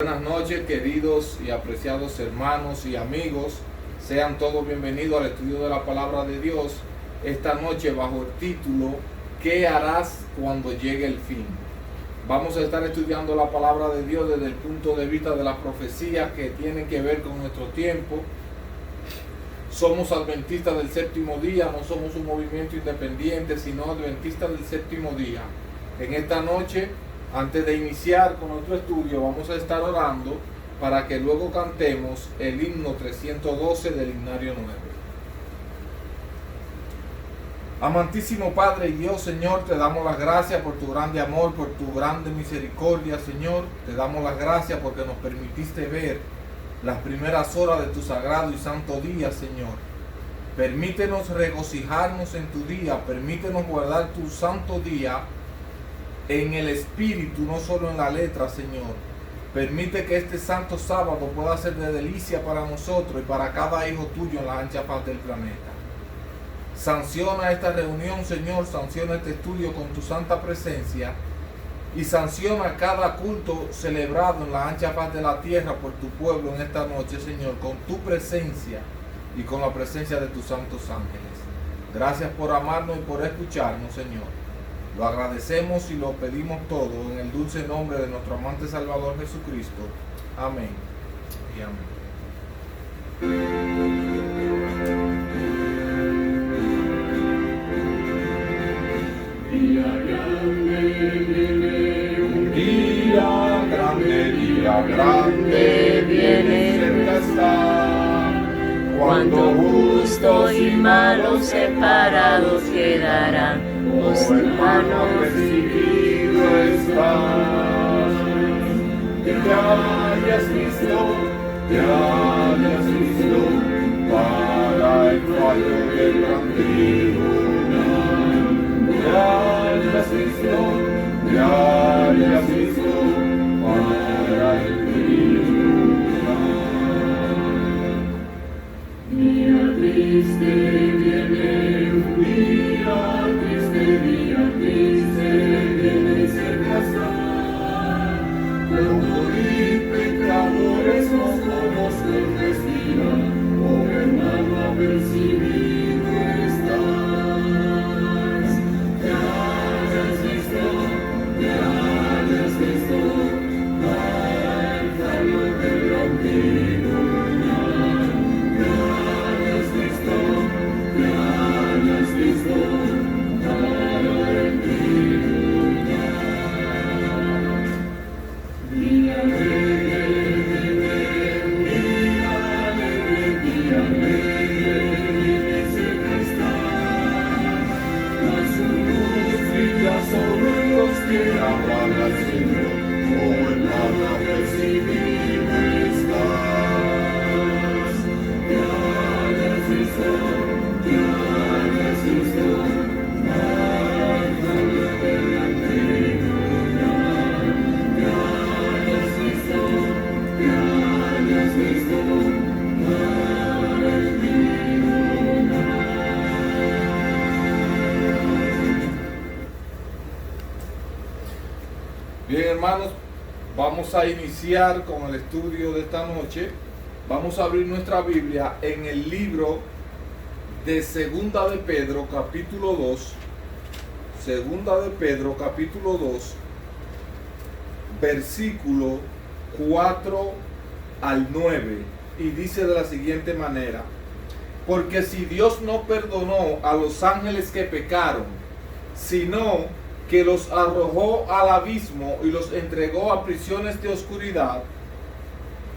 Buenas noches, queridos y apreciados hermanos y amigos. Sean todos bienvenidos al estudio de la palabra de Dios. Esta noche bajo el título ¿Qué harás cuando llegue el fin? Vamos a estar estudiando la palabra de Dios desde el punto de vista de las profecías que tienen que ver con nuestro tiempo. Somos adventistas del séptimo día, no somos un movimiento independiente, sino adventistas del séptimo día. En esta noche, antes de iniciar con nuestro estudio, vamos a estar orando para que luego cantemos el himno 312 del himnario 9. Amantísimo Padre y Dios, Señor, te damos las gracias por tu grande amor, por tu grande misericordia, Señor. Te damos las gracias porque nos permitiste ver las primeras horas de tu sagrado y santo día, Señor. Permítenos regocijarnos en tu día, permítenos guardar tu santo día en el espíritu, no solo en la letra, Señor. Permite que este santo sábado pueda ser de delicia para nosotros y para cada hijo tuyo en la ancha faz del planeta. Sanciona esta reunión, Señor, sanciona este estudio con tu santa presencia y sanciona cada culto celebrado en la ancha faz de la tierra por tu pueblo en esta noche, Señor, con tu presencia y con la presencia de tus santos ángeles. Gracias por amarnos y por escucharnos, Señor. Lo agradecemos y lo pedimos todo en el dulce nombre de nuestro amante Salvador Jesucristo. Amén y amén. Día grande viene, cerca está, cuando justos y malos separados quedarán, oh hermano recibido estás. Te hayas visto para el fallo del gran tribunal. Te hayas visto para el tribunal. Día triste viene, un día triste viene, cerca está. Loco y pecadores no conozco respiran, oh hermano apercibido estás. Te hayas visto para el fallo del gran tribunal. Te hayas visto para el tribunal. Día alegre, cerca está. Su luz brilla sobre los que aman al Señor, oh hermano recibido estás. Te hayas visto para el fallo del gran tribunal. Te hayas visto para el tribunal. Bien, hermanos, vamos a iniciar con el estudio de esta noche. Vamos a abrir nuestra Biblia en el libro de Segunda de Pedro, capítulo 2. Segunda de Pedro, capítulo 2, versículo 4 al 9. Y dice de la siguiente manera: porque si Dios no perdonó a los ángeles que pecaron, sino que los arrojó al abismo y los entregó a prisiones de oscuridad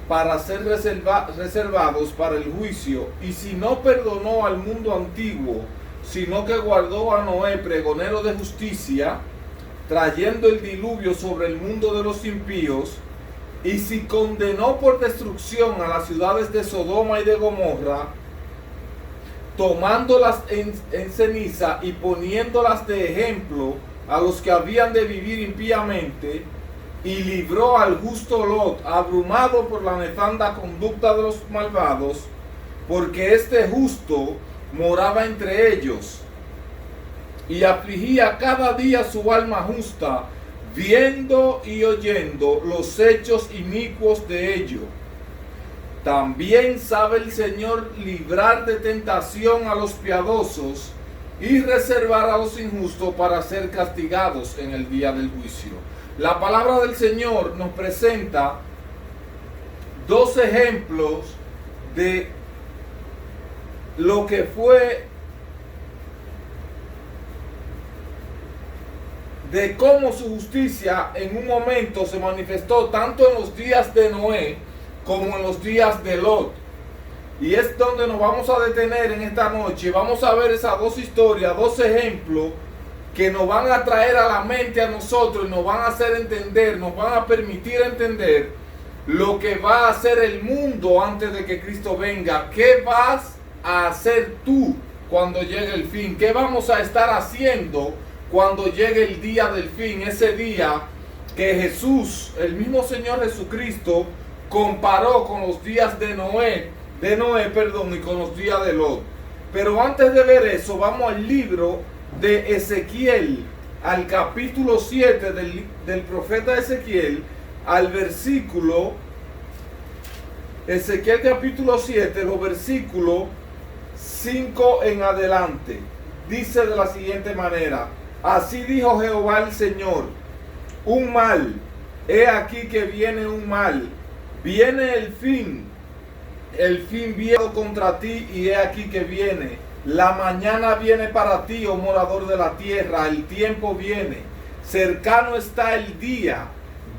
para ser reservados para el juicio, y si no perdonó al mundo antiguo, sino que guardó a Noé, pregonero de justicia, trayendo el diluvio sobre el mundo de los impíos, y si condenó por destrucción a las ciudades de Sodoma y de Gomorra, tomándolas en ceniza y poniéndolas de ejemplo a los que habían de vivir impíamente, y libró al justo Lot, abrumado por la nefanda conducta de los malvados, porque este justo moraba entre ellos, y afligía cada día su alma justa, viendo y oyendo los hechos inicuos de ellos. También sabe el Señor librar de tentación a los piadosos y reservar a los injustos para ser castigados en el día del juicio. La palabra del Señor nos presenta dos ejemplos de lo que fue, de cómo su justicia en un momento se manifestó tanto en los días de Noé como en los días de Lot. Y es donde nos vamos a detener en esta noche. Vamos a ver esas dos historias, dos ejemplos que nos van a traer a la mente a nosotros y nos van a hacer entender, nos van a permitir entender lo que va a hacer el mundo antes de que Cristo venga. ¿Qué vas a hacer tú cuando llegue el fin? ¿Qué vamos a estar haciendo cuando llegue el día del fin? Ese día que Jesús, el mismo Señor Jesucristo, comparó con los días de Noé, y con los días de Lot. Pero antes de ver eso, vamos al libro de Ezequiel, al capítulo 7 del profeta Ezequiel, al versículo, Ezequiel capítulo 7, los versículos 5 en adelante. Dice de la siguiente manera: así dijo Jehová el Señor, un mal, he aquí que viene un mal, viene el fin viene contra ti, y he aquí que viene. La mañana viene para ti, oh morador de la tierra, el tiempo viene, cercano está el día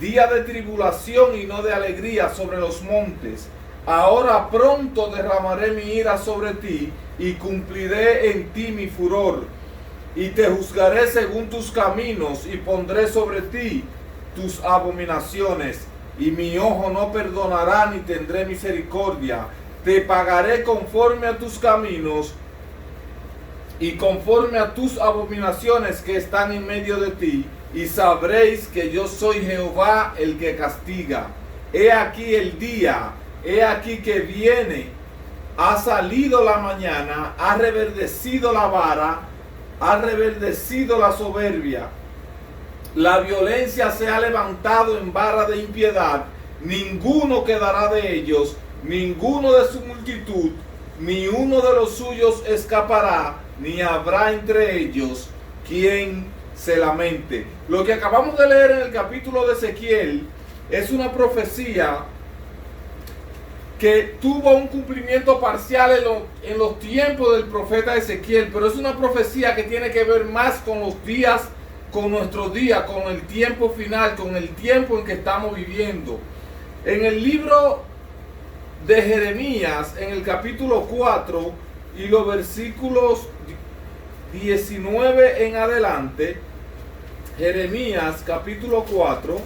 de tribulación y no de alegría sobre los montes. Ahora pronto derramaré mi ira sobre ti, y cumpliré en ti mi furor, y te juzgaré según tus caminos, y pondré sobre ti tus abominaciones. Y mi ojo no perdonará ni tendré misericordia. Te pagaré conforme a tus caminos y conforme a tus abominaciones que están en medio de ti. Y sabréis que yo soy Jehová el que castiga. He aquí el día, he aquí que viene. Ha salido la mañana, ha reverdecido la vara, ha reverdecido la soberbia. La violencia se ha levantado en vara de impiedad, ninguno quedará de ellos, ninguno de su multitud, ni uno de los suyos escapará, ni habrá entre ellos quien se lamente. Lo que acabamos de leer en el capítulo de Ezequiel es una profecía que tuvo un cumplimiento parcial en los tiempos del profeta Ezequiel, pero es una profecía que tiene que ver más con los días, con nuestro día, con el tiempo final, con el tiempo en que estamos viviendo. En el libro de Jeremías, en el capítulo 4 y los versículos 19 en adelante, Jeremías capítulo 4,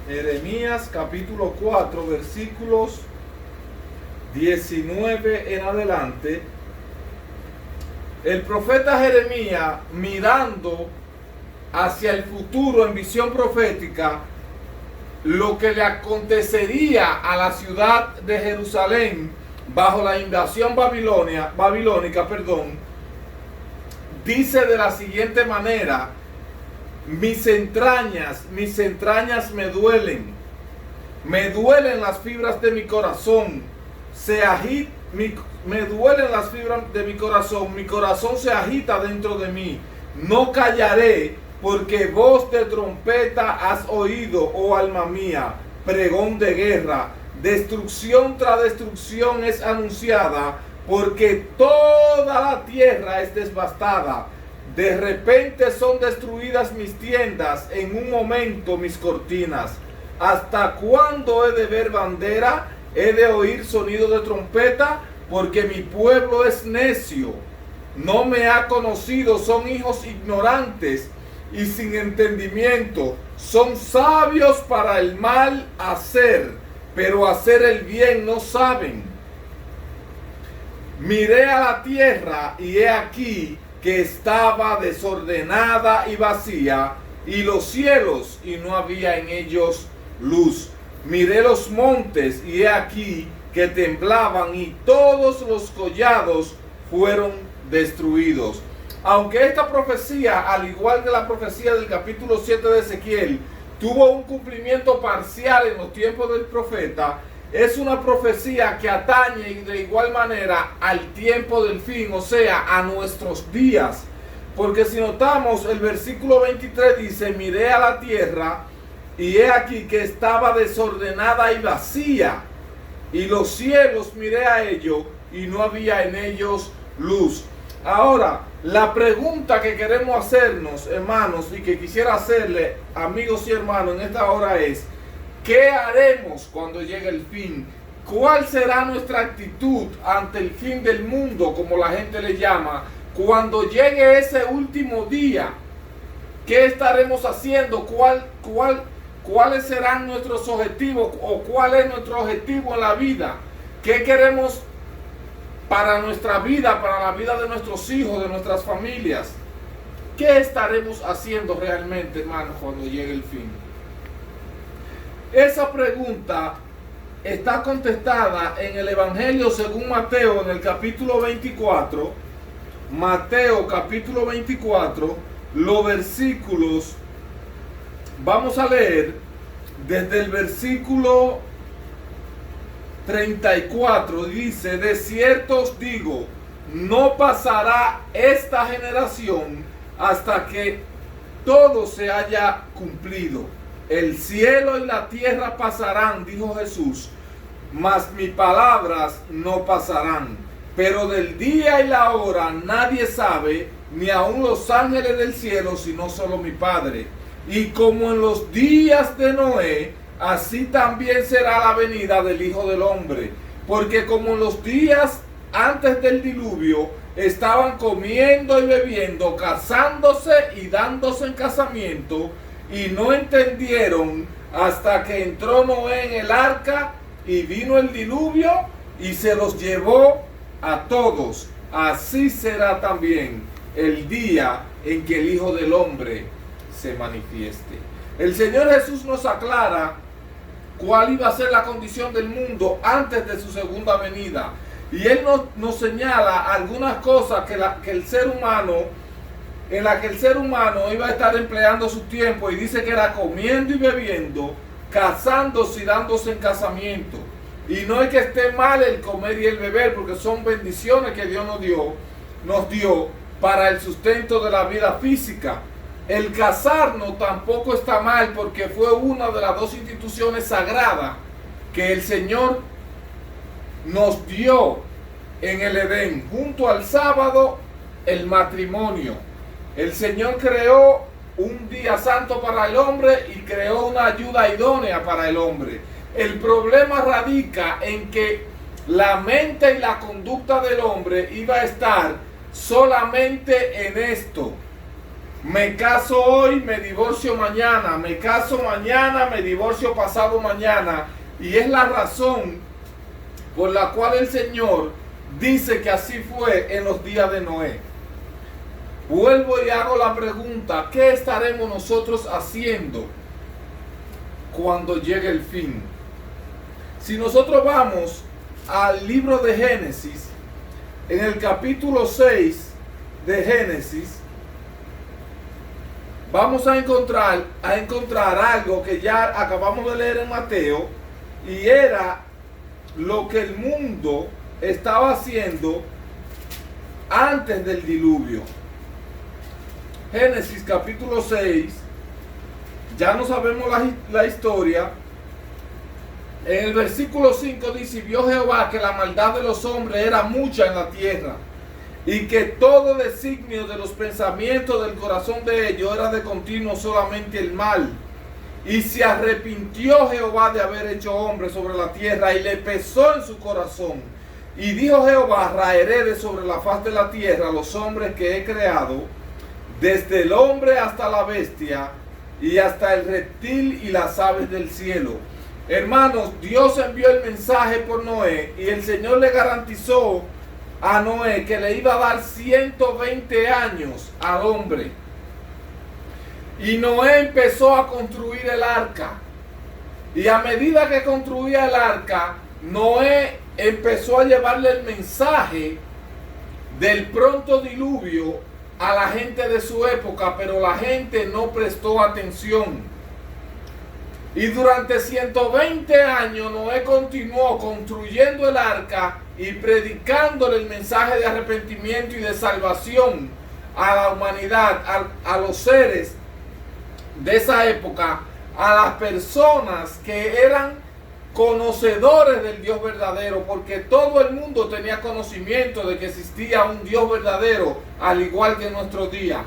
Jeremías capítulo 4, versículos 19 en adelante. El profeta Jeremías, mirando hacia el futuro en visión profética, lo que le acontecería a la ciudad de Jerusalén bajo la invasión babilónica, dice de la siguiente manera: mis entrañas me duelen las fibras de mi corazón, me duelen las fibras de mi corazón se agita dentro de mí. No callaré, porque voz de trompeta has oído, oh alma mía, pregón de guerra. Destrucción tras destrucción es anunciada, porque toda la tierra es devastada. De repente son destruidas mis tiendas, en un momento mis cortinas. ¿Hasta cuándo he de ver bandera? ¿He de oír sonido de trompeta? Porque mi pueblo es necio, no me ha conocido, son hijos ignorantes y sin entendimiento, son sabios para el mal hacer, pero hacer el bien no saben. Miré a la tierra y he aquí que estaba desordenada y vacía, y los cielos y no había en ellos luz. Miré los montes y he aquí que temblaban, y todos los collados fueron destruidos. aunque esta profecía, al igual que la profecía del capítulo 7 de Ezequiel, tuvo un cumplimiento parcial en los tiempos del profeta, es una profecía que atañe de igual manera al tiempo del fin, o sea, a nuestros días. Porque si notamos, el versículo 23 dice: miré a la tierra y he aquí que estaba desordenada y vacía, y los cielos miré a ellos y no había en ellos luz. Ahora, la pregunta que queremos hacernos, hermanos, y que quisiera hacerle, amigos y hermanos, en esta hora es: ¿qué haremos cuando llegue el fin? ¿Cuál será nuestra actitud ante el fin del mundo, como la gente le llama? Cuando llegue ese último día, ¿qué estaremos haciendo? ¿Cuáles serán nuestros objetivos? ¿O cuál es nuestro objetivo en la vida? ¿Qué queremos para nuestra vida, para la vida de nuestros hijos, de nuestras familias? ¿Qué estaremos haciendo realmente, hermanos, cuando llegue el fin? Esa pregunta está contestada en el Evangelio según Mateo, en el capítulo 24. Mateo capítulo 24, los versículos, vamos a leer desde el versículo 34, dice: de cierto os digo, no pasará esta generación hasta que todo se haya cumplido. El cielo y la tierra pasarán, dijo Jesús, mas mis palabras no pasarán. Pero del día y la hora nadie sabe, ni aun los ángeles del cielo, sino solo mi Padre. Y como en los días de Noé, así también será la venida del Hijo del Hombre. Porque como en los días antes del diluvio, estaban comiendo y bebiendo, casándose y dándose en casamiento, y no entendieron hasta que entró Noé en el arca, y vino el diluvio, y se los llevó a todos. Así será también el día en que el Hijo del Hombre se manifieste. El Señor Jesús nos aclara cuál iba a ser la condición del mundo antes de su segunda venida. Y Él nos señala algunas cosas en las que el ser humano iba a estar empleando su tiempo, y dice que era comiendo y bebiendo, casándose y dándose en casamiento. Y no es que esté mal el comer y el beber, porque son bendiciones que Dios nos dio para el sustento de la vida física. El casarnos tampoco está mal, porque fue una de las dos instituciones sagradas que el Señor nos dio en el Edén. Junto al sábado, el matrimonio. El Señor creó un día santo para el hombre y creó una ayuda idónea para el hombre. El problema radica en que la mente y la conducta del hombre iba a estar solamente en esto: me caso hoy, me divorcio mañana, me caso mañana, me divorcio pasado mañana. Y es la razón por la cual el Señor dice que así fue en los días de Noé. Vuelvo y hago la pregunta: ¿qué estaremos nosotros haciendo cuando llegue el fin? Si nosotros vamos al libro de Génesis, en el capítulo 6 de Génesis, vamos a encontrar algo que ya acabamos de leer en Mateo, y era lo que el mundo estaba haciendo antes del diluvio. Génesis capítulo 6, ya no sabemos la historia. En el versículo 5 dice: vio Jehová que la maldad de los hombres era mucha en la tierra, y que todo designio de los pensamientos del corazón de ellos era de continuo solamente el mal. Y se arrepintió Jehová de haber hecho hombre sobre la tierra, y le pesó en su corazón. Y dijo Jehová: raeré de sobre la faz de la tierra los hombres que he creado, desde el hombre hasta la bestia, y hasta el reptil y las aves del cielo. Hermanos, Dios envió el mensaje por Noé, y el Señor le garantizó a Noé que le iba a dar 120 años al hombre. Y Noé empezó a construir el arca. Y a medida que construía el arca, Noé empezó a llevarle el mensaje del pronto diluvio a la gente de su época, pero la gente no prestó atención. Y durante 120 años Noé continuó construyendo el arca y predicándole el mensaje de arrepentimiento y de salvación a la humanidad, a los seres de esa época, a las personas que eran conocedores del Dios verdadero, porque todo el mundo tenía conocimiento de que existía un Dios verdadero, al igual que en nuestro día.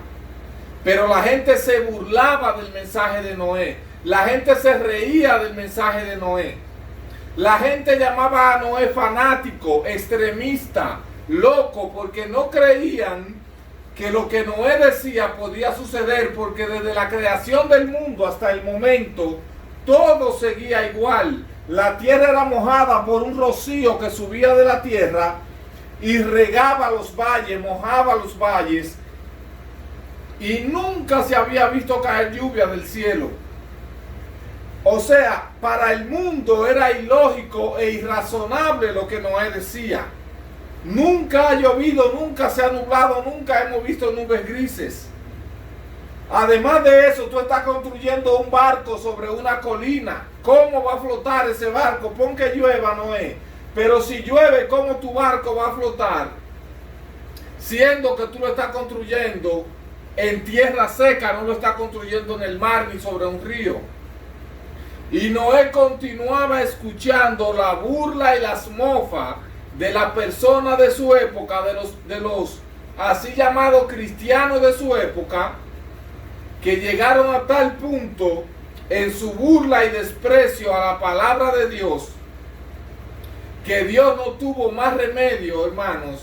Pero la gente se burlaba del mensaje de Noé, la gente se reía del mensaje de Noé, la gente llamaba a Noé fanático, extremista, loco, porque no creían que lo que Noé decía podía suceder, porque desde la creación del mundo hasta el momento todo seguía igual. La tierra era mojada por un rocío que subía de la tierra y regaba los valles, mojaba los valles, y nunca se había visto caer lluvia del cielo. O sea, para el mundo era ilógico e irrazonable lo que Noé decía. Nunca ha llovido, nunca se ha nublado, nunca hemos visto nubes grises. Además de eso, tú estás construyendo un barco sobre una colina. ¿Cómo va a flotar ese barco? Pon que llueva, Noé. Pero si llueve, ¿cómo tu barco va a flotar? Siendo que tú lo estás construyendo en tierra seca, no lo estás construyendo en el mar ni sobre un río. Y Noé continuaba escuchando la burla y las mofas de la persona de su época, de los así llamados cristianos de su época, que llegaron a tal punto en su burla y desprecio a la palabra de Dios, que Dios no tuvo más remedio, hermanos,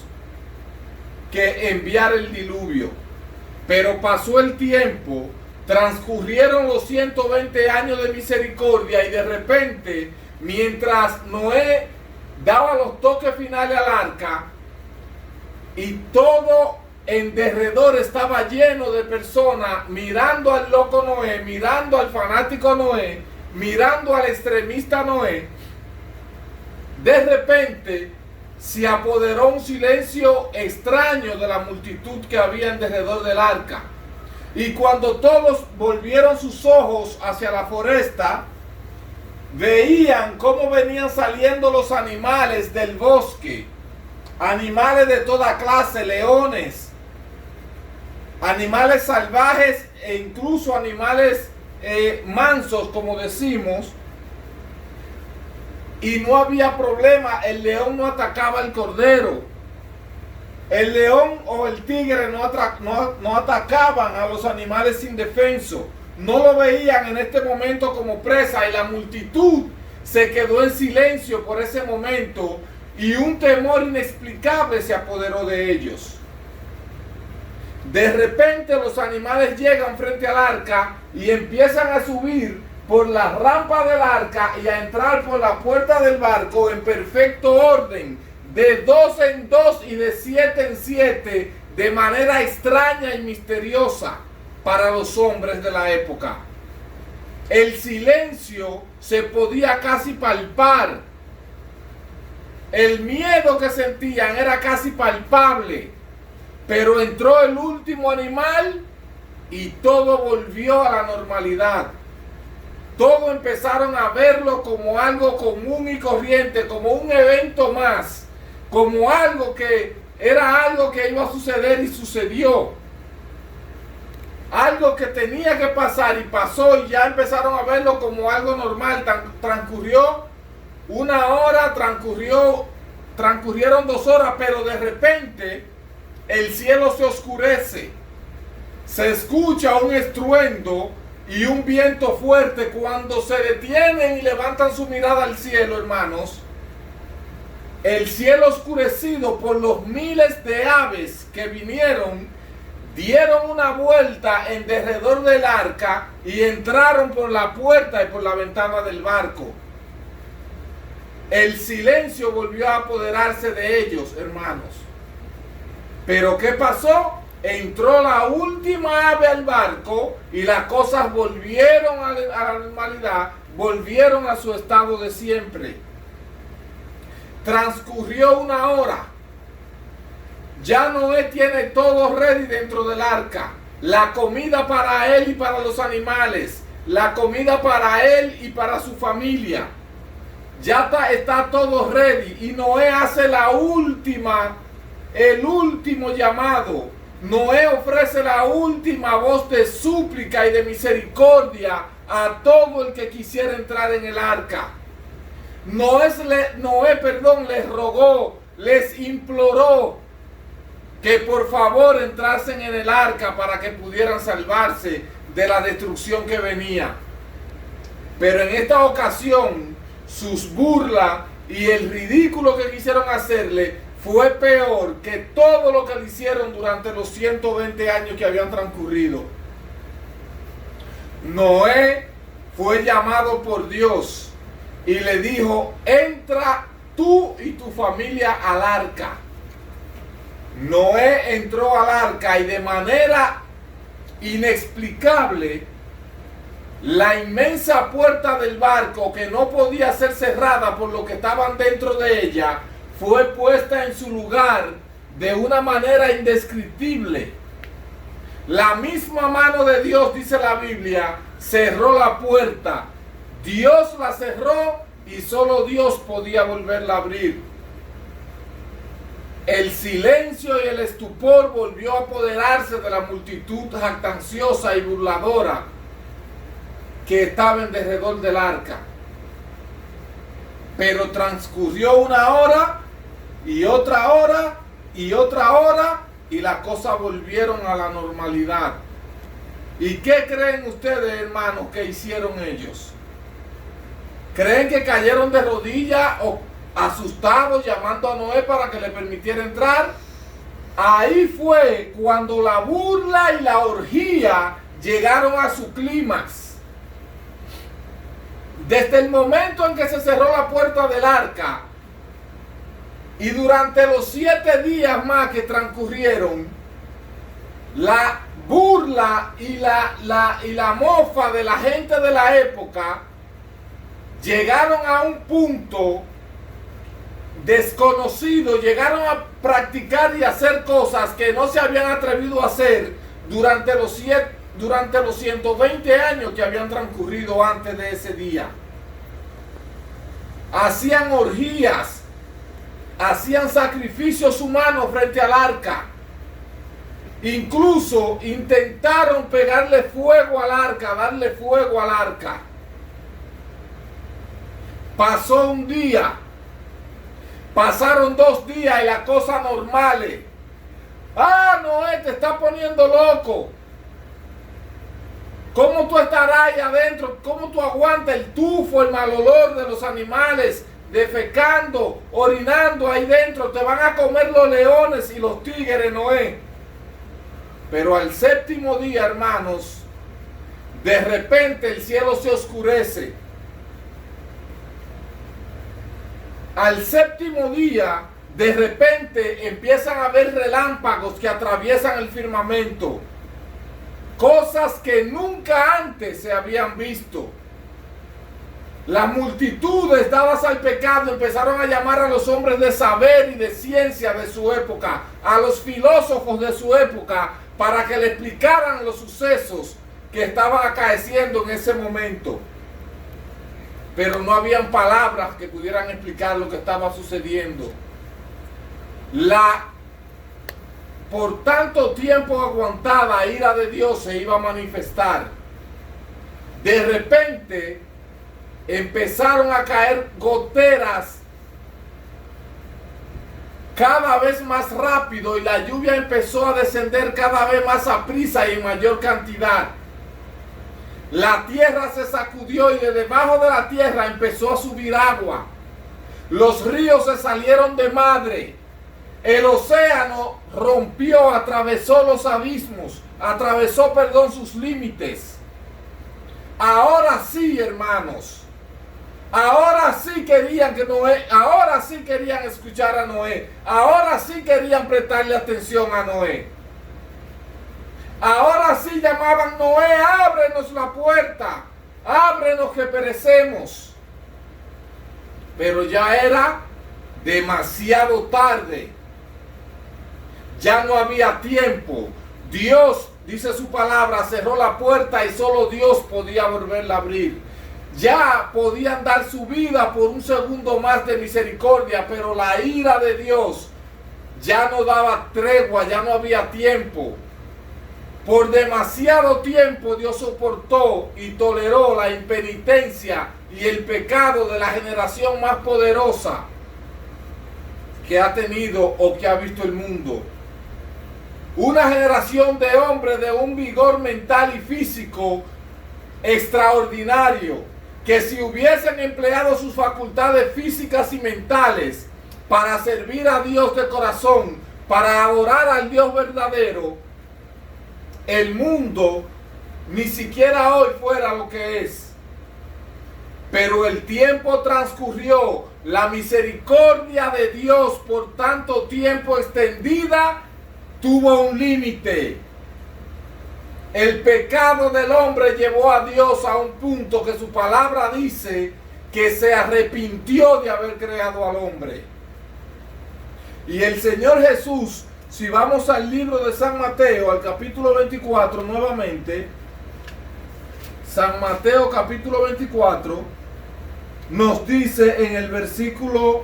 que enviar el diluvio. Pero pasó el tiempo, transcurrieron los 120 años de misericordia, y de repente, mientras Noé daba los toques finales al arca, y todo en derredor estaba lleno de personas mirando al loco Noé, mirando al fanático Noé, mirando al extremista Noé, de repente se apoderó un silencio extraño de la multitud que había en derredor del arca. Y cuando todos volvieron sus ojos hacia la foresta, veían cómo venían saliendo los animales del bosque, animales de toda clase, leones, animales salvajes e incluso animales mansos, como decimos. Y no había problema, el león no atacaba al cordero. El león o el tigre no atacaban a los animales indefensos. No lo veían en este momento como presa, y la multitud se quedó en silencio por ese momento, y un temor inexplicable se apoderó de ellos. De repente los animales llegan frente al arca y empiezan a subir por la rampa del arca y a entrar por la puerta del barco en perfecto orden, de 2 en 2 y de 7 en 7, de manera extraña y misteriosa para los hombres de la época. El silencio se podía casi palpar. El miedo que sentían era casi palpable. Pero entró el último animal y todo volvió a la normalidad. Todos empezaron a verlo como algo común y corriente, como un evento más, como algo que era algo que iba a suceder y sucedió. Algo que tenía que pasar y pasó, y ya empezaron a verlo como algo normal. Transcurrió 1 hora, transcurrieron 2 horas, pero de repente el cielo se oscurece. Se escucha un estruendo y un viento fuerte. Cuando se detienen y levantan su mirada al cielo, hermanos, el cielo oscurecido por los miles de aves que vinieron, dieron una vuelta en derredor del arca y entraron por la puerta y por la ventana del barco. El silencio volvió a apoderarse de ellos, hermanos. Pero ¿qué pasó? Entró la última ave al barco y las cosas volvieron a la normalidad, volvieron a su estado de siempre. Transcurrió 1 hora. Ya Noé tiene todo ready dentro del arca. La comida para él y para los animales. La comida para él y para su familia. Ya está todo ready. Y Noé hace el último llamado. Noé ofrece la última voz de súplica y de misericordia a todo el que quisiera entrar en el arca. Noé les rogó, les imploró que por favor entrasen en el arca para que pudieran salvarse de la destrucción que venía. Pero en esta ocasión, sus burlas y el ridículo que quisieron hacerle fue peor que todo lo que le hicieron durante los 120 años que habían transcurrido. Noé fue llamado por Dios y le dijo: entra tú y tu familia al arca. Noé entró al arca y de manera inexplicable, la inmensa puerta del barco, que no podía ser cerrada por lo que estaban dentro de ella, fue puesta en su lugar de una manera indescriptible. La misma mano de Dios, dice la Biblia, cerró la puerta. Dios la cerró y solo Dios podía volverla a abrir. El silencio y el estupor volvió a apoderarse de la multitud jactanciosa y burladora que estaba en derredor del arca. Pero transcurrió una hora y otra hora y otra hora y las cosas volvieron a la normalidad. ¿Y qué creen ustedes, hermanos, que hicieron ellos? ¿Creen que cayeron de rodillas o asustados llamando a Noé para que le permitiera entrar? Ahí fue cuando la burla y la orgía llegaron a su clímax. Desde el momento en que se cerró la puerta del arca y durante los 7 días más que transcurrieron, la burla y la mofa de la gente de la época llegaron a un punto desconocido, llegaron a practicar y hacer cosas que no se habían atrevido a hacer durante los 120 años que habían transcurrido antes de ese día. Hacían orgías, hacían sacrificios humanos frente al arca. Incluso intentaron pegarle fuego al arca, darle fuego al arca. Pasó un día, pasaron 2 días y la cosa normales. Ah, Noé, te está poniendo loco. ¿Cómo tú estarás ahí adentro? ¿Cómo tú aguantas el tufo, el mal olor de los animales defecando, orinando ahí dentro? Te van a comer los leones y los tigres, Noé. Pero al 7º día, hermanos, de repente el cielo se oscurece. Al 7º día, de repente empiezan a haber relámpagos que atraviesan el firmamento. Cosas que nunca antes se habían visto. Las multitudes dadas al pecado empezaron a llamar a los hombres de saber y de ciencia de su época, a los filósofos de su época, para que le explicaran los sucesos que estaban acaeciendo en ese momento. Pero no habían palabras que pudieran explicar lo que estaba sucediendo. La por tanto tiempo aguantada ira de Dios se iba a manifestar. De repente empezaron a caer goteras cada vez más rápido y la lluvia empezó a descender cada vez más a prisa y en mayor cantidad. La tierra se sacudió y de debajo de la tierra empezó a subir agua. Los ríos se salieron de madre. El océano rompió, atravesó los abismos, atravesó, sus límites. Ahora sí, hermanos, ahora sí querían que Noé, ahora sí querían escuchar a Noé, ahora sí querían prestarle atención a Noé. Ahora sí llamaban: Noé, ábrenos la puerta, ábrenos que perecemos. Pero ya era demasiado tarde. Ya no había tiempo. Dios, dice su palabra, cerró la puerta y solo Dios podía volverla a abrir. Ya podían dar su vida por un segundo más de misericordia, pero la ira de Dios ya no daba tregua, ya no había tiempo. Por demasiado tiempo Dios soportó y toleró la impenitencia y el pecado de la generación más poderosa que ha tenido o que ha visto el mundo. Una generación de hombres de un vigor mental y físico extraordinario, que si hubiesen empleado sus facultades físicas y mentales para servir a Dios de corazón, para adorar al Dios verdadero, el mundo ni siquiera hoy fuera lo que es. Pero el tiempo transcurrió, la misericordia de Dios por tanto tiempo extendida tuvo un límite. El pecado del hombre llevó a Dios a un punto que su palabra dice que se arrepintió de haber creado al hombre. Y el Señor Jesús, si vamos al libro de San Mateo, al capítulo 24 nuevamente, San Mateo capítulo 24, nos dice en el versículo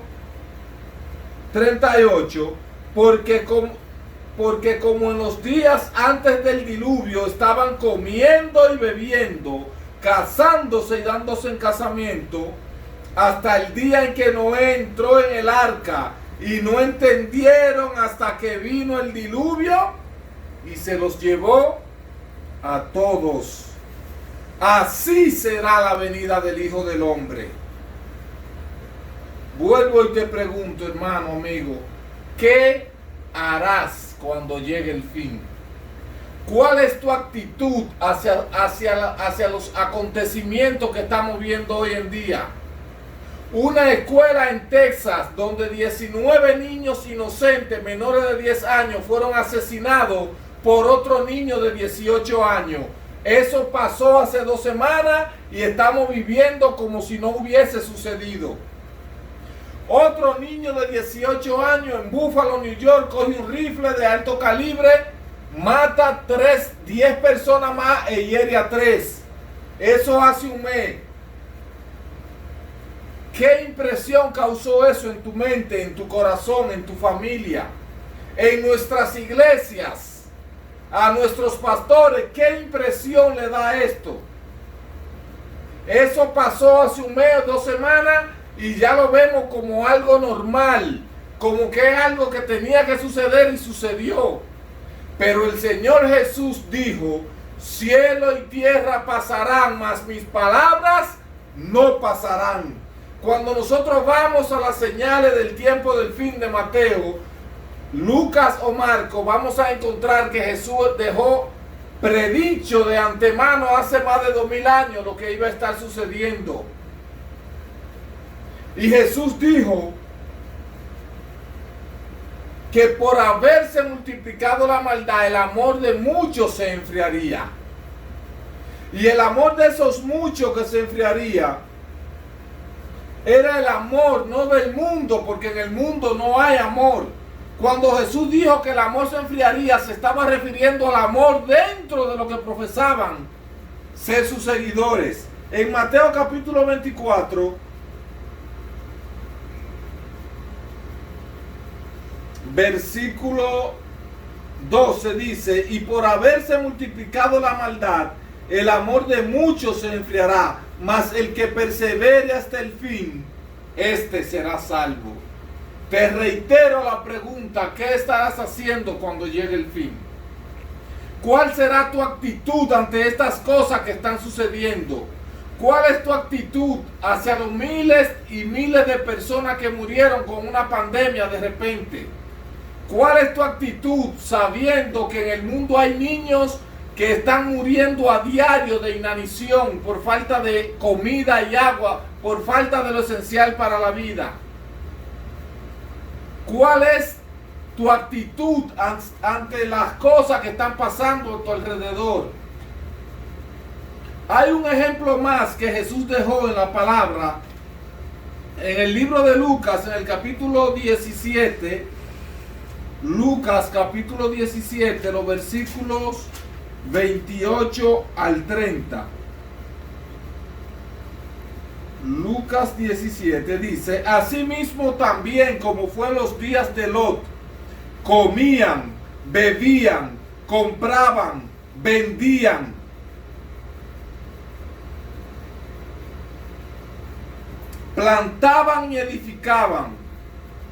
38, porque como en los días antes del diluvio estaban comiendo y bebiendo, casándose y dándose en casamiento, hasta el día en que Noé entró en el arca, y no entendieron hasta que vino el diluvio y se los llevó a todos. Así será la venida del Hijo del Hombre. Vuelvo y te pregunto, hermano, amigo, ¿qué harás cuando llegue el fin? ¿Cuál es tu actitud hacia los acontecimientos que estamos viendo hoy en día? Una escuela en Texas donde 19 niños inocentes menores de 10 años fueron asesinados por otro niño de 18 años. Eso pasó hace 2 semanas y estamos viviendo como si no hubiese sucedido. Otro niño de 18 años en Buffalo, New York, coge un rifle de alto calibre, mata 10 personas más e hiere a 3. Eso hace un mes. ¿Qué impresión causó eso en tu mente, en tu corazón, en tu familia, en nuestras iglesias, a nuestros pastores? ¿Qué impresión le da esto? Eso pasó hace un mes, 2 semanas y ya lo vemos como algo normal, como que es algo que tenía que suceder y sucedió. Pero el Señor Jesús dijo: cielo y tierra pasarán, mas mis palabras no pasarán. Cuando nosotros vamos a las señales del tiempo del fin de Mateo, Lucas o Marcos, vamos a encontrar que Jesús dejó predicho de antemano hace más de 2000 años lo que iba a estar sucediendo. Y Jesús dijo que por haberse multiplicado la maldad, el amor de muchos se enfriaría. Y el amor de esos muchos que se enfriaría era el amor no del mundo, porque en el mundo no hay amor. Cuando Jesús dijo que el amor se enfriaría, se estaba refiriendo al amor dentro de lo que profesaban ser sus seguidores. En Mateo capítulo 24, versículo 12 dice: y por haberse multiplicado la maldad, el amor de muchos se enfriará, mas el que persevere hasta el fin, este será salvo. Te reitero la pregunta: ¿qué estarás haciendo cuando llegue el fin? ¿Cuál será tu actitud ante estas cosas que están sucediendo? ¿Cuál es tu actitud hacia los miles y miles de personas que murieron con una pandemia de repente? ¿Cuál es tu actitud sabiendo que en el mundo hay niños que están muriendo a diario de inanición por falta de comida y agua, por falta de lo esencial para la vida? ¿Cuál es tu actitud ante las cosas que están pasando a tu alrededor? Hay un ejemplo más que Jesús dejó en la palabra, en el libro de Lucas, en el capítulo 17, Lucas capítulo 17, los versículos 28 al 30. Lucas 17 dice: asimismo también como fue en los días de Lot, comían, bebían, compraban, vendían, plantaban y edificaban.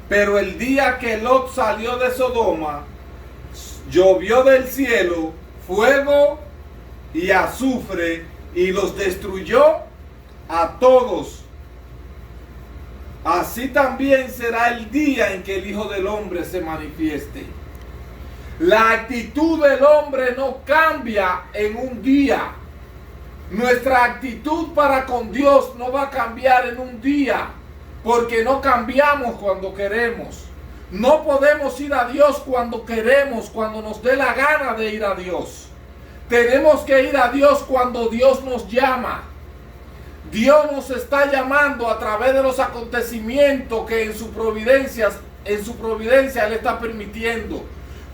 Pero el día que Lot salió de Sodoma, llovió del cielo fuego y azufre y los destruyó a todos. Así también será el día en que el Hijo del Hombre se manifieste. La actitud del hombre no cambia en un día. Nuestra actitud para con Dios no va a cambiar en un día, porque no cambiamos cuando queremos. No podemos ir a Dios cuando queremos, cuando nos dé la gana de ir a Dios. Tenemos que ir a Dios cuando Dios nos llama. Dios nos está llamando a través de los acontecimientos que en su providencia Él está permitiendo.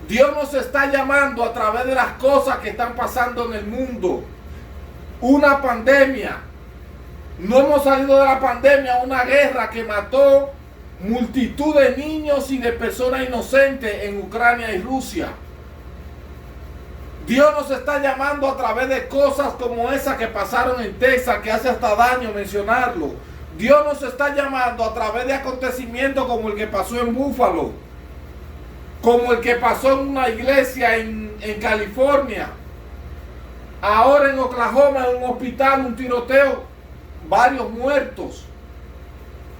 Dios nos está llamando a través de las cosas que están pasando en el mundo. Una pandemia. No hemos salido de la pandemia, una guerra que mató multitud de niños y de personas inocentes en Ucrania y Rusia. Dios nos está llamando a través de cosas como esas que pasaron en Texas, que hace hasta daño mencionarlo. Dios nos está llamando a través de acontecimientos como el que pasó en Búfalo, como el que pasó en una iglesia en California, ahora en Oklahoma, en un hospital, un tiroteo, varios muertos.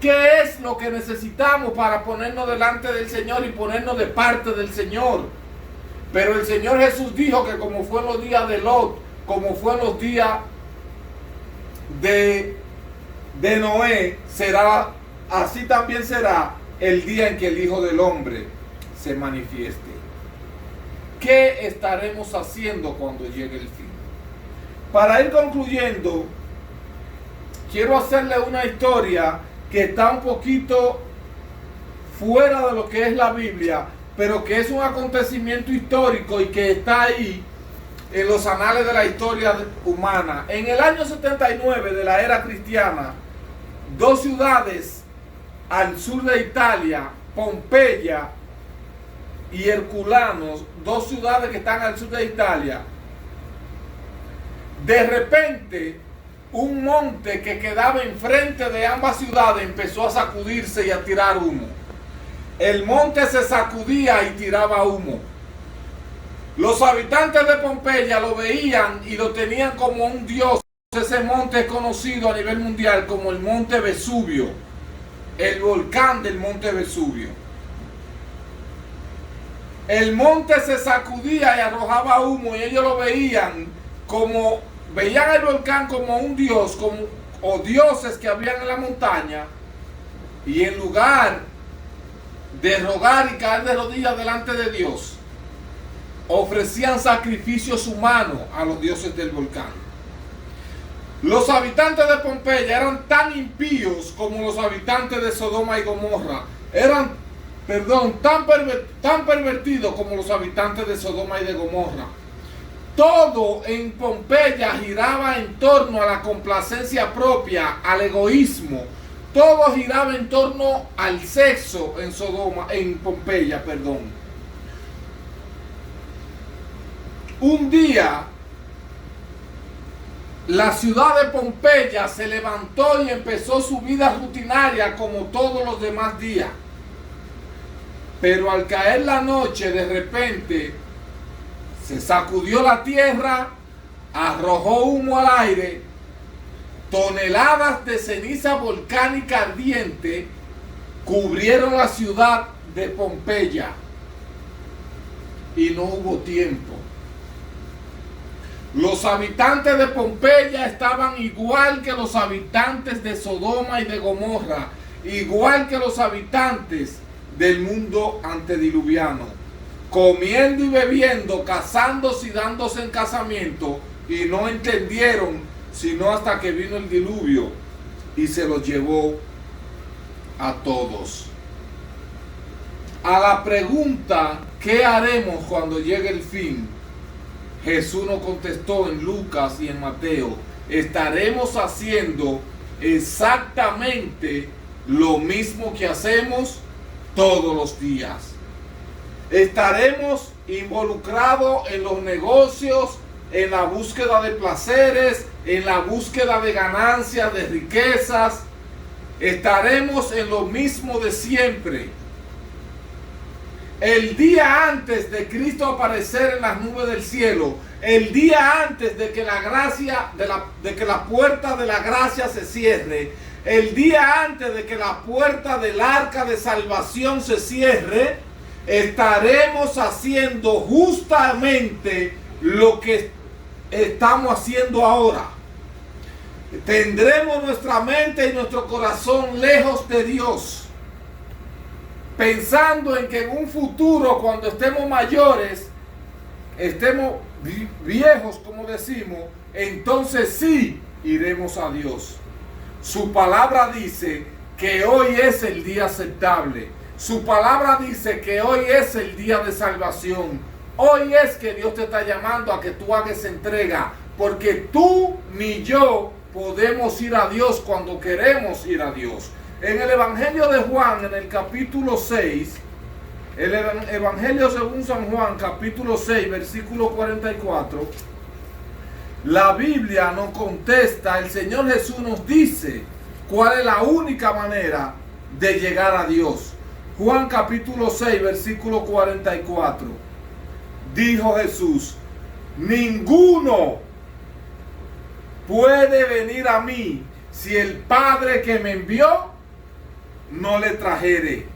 ¿Qué es lo que necesitamos para ponernos delante del Señor y ponernos de parte del Señor? Pero el Señor Jesús dijo que como fue en los días de Lot, como fue en los días de Noé, será, así también será el día en que el Hijo del Hombre se manifieste. ¿Qué estaremos haciendo cuando llegue el fin? Para ir concluyendo, quiero hacerle una historia que está un poquito fuera de lo que es la Biblia, pero que es un acontecimiento histórico y que está ahí en los anales de la historia humana. En el año 79 de la era cristiana, dos ciudades al sur de Italia, Pompeya y Herculanos, dos ciudades que están al sur de Italia, de repente un monte que quedaba enfrente de ambas ciudades empezó a sacudirse y a tirar humo. El monte se sacudía y tiraba humo. Los habitantes de Pompeya lo veían y lo tenían como un dios. Ese monte es conocido a nivel mundial como el monte Vesubio, el volcán del monte Vesubio. El monte se sacudía y arrojaba humo y ellos lo veían el volcán como un dios, o dioses que habían en la montaña, y en lugar de rogar y caer de rodillas delante de Dios, ofrecían sacrificios humanos a los dioses del volcán. Los habitantes de Pompeya eran tan impíos como los habitantes de Sodoma y Gomorra. Tan pervertidos como los habitantes de Sodoma y de Gomorra. Todo en Pompeya giraba en torno a la complacencia propia, al egoísmo. Todo giraba en torno al sexo en Pompeya. Un día, la ciudad de Pompeya se levantó y empezó su vida rutinaria como todos los demás días. Pero al caer la noche, de repente, se sacudió la tierra, arrojó humo al aire, toneladas de ceniza volcánica ardiente cubrieron la ciudad de Pompeya y no hubo tiempo. Los habitantes de Pompeya estaban igual que los habitantes de Sodoma y de Gomorra, igual que los habitantes del mundo antediluviano, comiendo y bebiendo, casándose y dándose en casamiento, y no entendieron sino hasta que vino el diluvio y se los llevó a todos. A la pregunta ¿qué haremos cuando llegue el fin? Jesús nos contestó en Lucas y en Mateo: estaremos haciendo exactamente lo mismo que hacemos todos los días. Estaremos involucrados en los negocios, en la búsqueda de placeres, en la búsqueda de ganancias, de riquezas. Estaremos en lo mismo de siempre. El día antes de Cristo aparecer en las nubes del cielo, el día antes de que la gracia, de que la puerta de la gracia se cierre, el día antes de que la puerta del arca de salvación se cierre, estaremos haciendo justamente lo que estamos haciendo ahora. Tendremos nuestra mente y nuestro corazón lejos de Dios, pensando en que en un futuro, cuando estemos mayores, estemos viejos, como decimos, entonces sí iremos a Dios. Su palabra dice que hoy es el día aceptable. Su palabra dice que hoy es el día de salvación. Hoy es que Dios te está llamando a que tú hagas entrega, porque tú ni yo podemos ir a Dios cuando queremos ir a Dios. En el Evangelio de Juan, en el capítulo 6, el Evangelio según San Juan, capítulo 6, versículo 44, la Biblia nos contesta, el Señor Jesús nos dice cuál es la única manera de llegar a Dios. Juan capítulo 6, versículo 44. Dijo Jesús: ninguno puede venir a mí si el Padre que me envió no le trajere.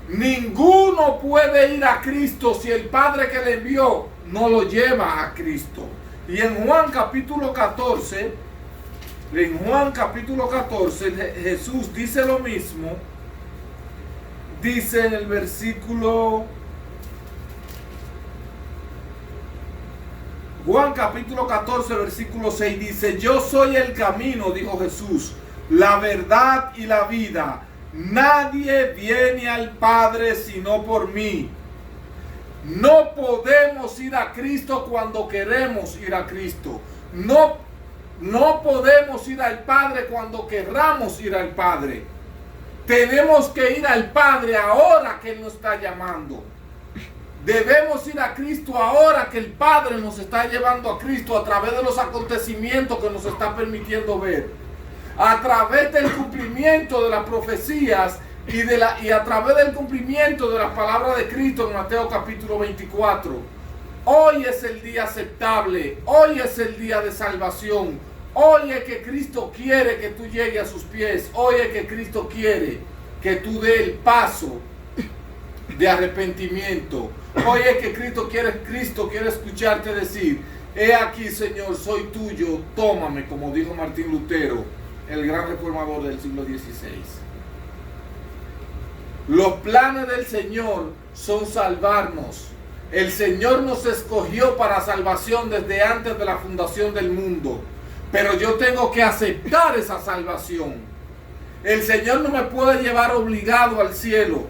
Ninguno puede ir a Cristo si el Padre que le envió no lo lleva a Cristo. Y en Juan capítulo 14, Jesús dice lo mismo. Dice en el versículo, Juan capítulo 14, versículo 6, dice: yo soy el camino, dijo Jesús, la verdad y la vida. Nadie viene al Padre sino por mí. No podemos ir a Cristo cuando queremos ir a Cristo. No podemos ir al Padre cuando querramos ir al Padre. Tenemos que ir al Padre ahora que Él nos está llamando. Debemos ir a Cristo ahora que el Padre nos está llevando a Cristo, a través de los acontecimientos que nos está permitiendo ver, a través del cumplimiento de las profecías y a través del cumplimiento de las palabras de Cristo en Mateo capítulo 24. Hoy es el día aceptable, hoy es el día de salvación, hoy es que Cristo quiere que tú llegues a sus pies, hoy es que Cristo quiere que tú des el paso de arrepentimiento. Hoy es que Cristo quiere escucharte decir: he aquí, Señor, soy tuyo, tómame, como dijo Martín Lutero, el gran reformador del siglo XVI. Los planes del Señor son salvarnos. El Señor nos escogió para salvación desde antes de la fundación del mundo. Pero yo tengo que aceptar esa salvación. El Señor no me puede llevar obligado al cielo.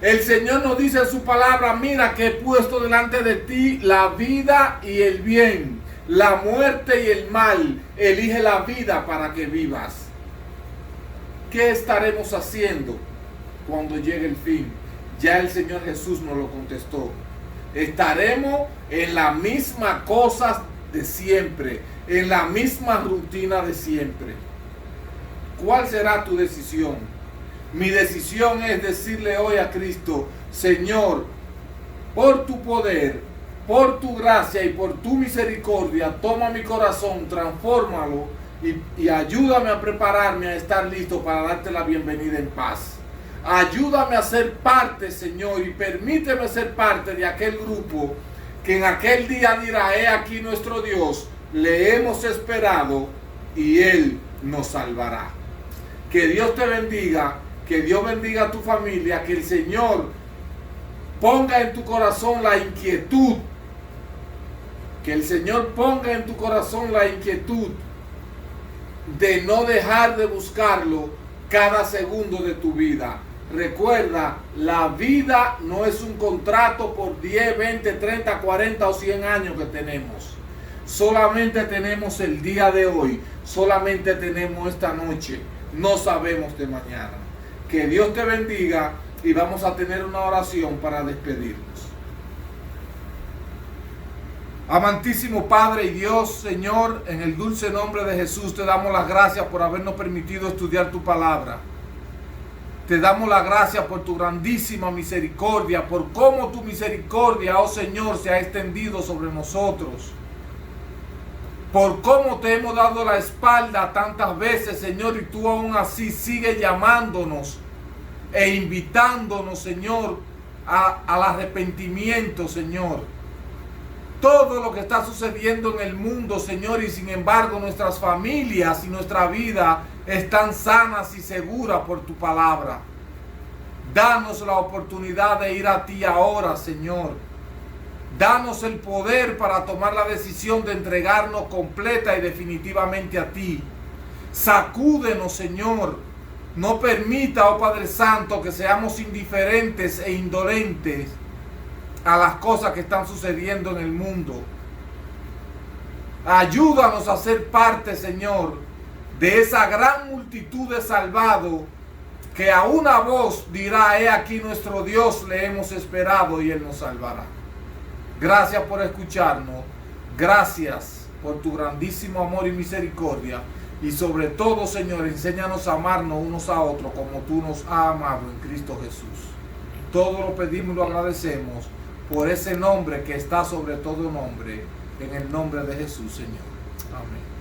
El Señor nos dice en su palabra: mira que he puesto delante de ti la vida y el bien, la muerte y el mal. Elige la vida para que vivas. ¿Qué estaremos haciendo cuando llegue el fin? Ya el Señor Jesús nos lo contestó. Estaremos en la misma cosa de siempre, en la misma rutina de siempre. ¿Cuál será tu decisión? Mi decisión es decirle hoy a Cristo: Señor, por tu poder, por tu gracia y por tu misericordia, toma mi corazón, transfórmalo y ayúdame a prepararme a estar listo para darte la bienvenida en paz. Ayúdame a ser parte, Señor, y permíteme ser parte de aquel grupo que en aquel día dirá: he aquí nuestro Dios, le hemos esperado y Él nos salvará. Que Dios te bendiga, que Dios bendiga a tu familia, que el Señor ponga en tu corazón la inquietud, que el Señor ponga en tu corazón la inquietud de no dejar de buscarlo cada segundo de tu vida. Recuerda, la vida no es un contrato por 10, 20, 30, 40 o 100 años que tenemos. Solamente tenemos el día de hoy. Solamente tenemos esta noche. No sabemos de mañana. Que Dios te bendiga y vamos a tener una oración para despedirnos. Amantísimo Padre y Dios, Señor, en el dulce nombre de Jesús te damos las gracias por habernos permitido estudiar tu palabra. Te damos las gracias por tu grandísima misericordia, por cómo tu misericordia, oh Señor, se ha extendido sobre nosotros. Por cómo te hemos dado la espalda tantas veces, Señor, y tú aún así sigues llamándonos e invitándonos, Señor, al arrepentimiento, Señor. Todo lo que está sucediendo en el mundo, Señor, y sin embargo nuestras familias y nuestra vida están sanas y seguras por tu palabra. Danos la oportunidad de ir a ti ahora, Señor. Danos el poder para tomar la decisión de entregarnos completa y definitivamente a ti. Sacúdenos, Señor. No permita, oh Padre Santo, que seamos indiferentes e indolentes a las cosas que están sucediendo en el mundo. Ayúdanos a ser parte, Señor, de esa gran multitud de salvados que a una voz dirá: he aquí nuestro Dios, le hemos esperado y Él nos salvará. Gracias por escucharnos. Gracias por tu grandísimo amor y misericordia. Y sobre todo, Señor, enséñanos a amarnos unos a otros como tú nos has amado en Cristo Jesús. Todo lo pedimos y lo agradecemos por ese nombre que está sobre todo nombre, en el nombre de Jesús, Señor. Amén.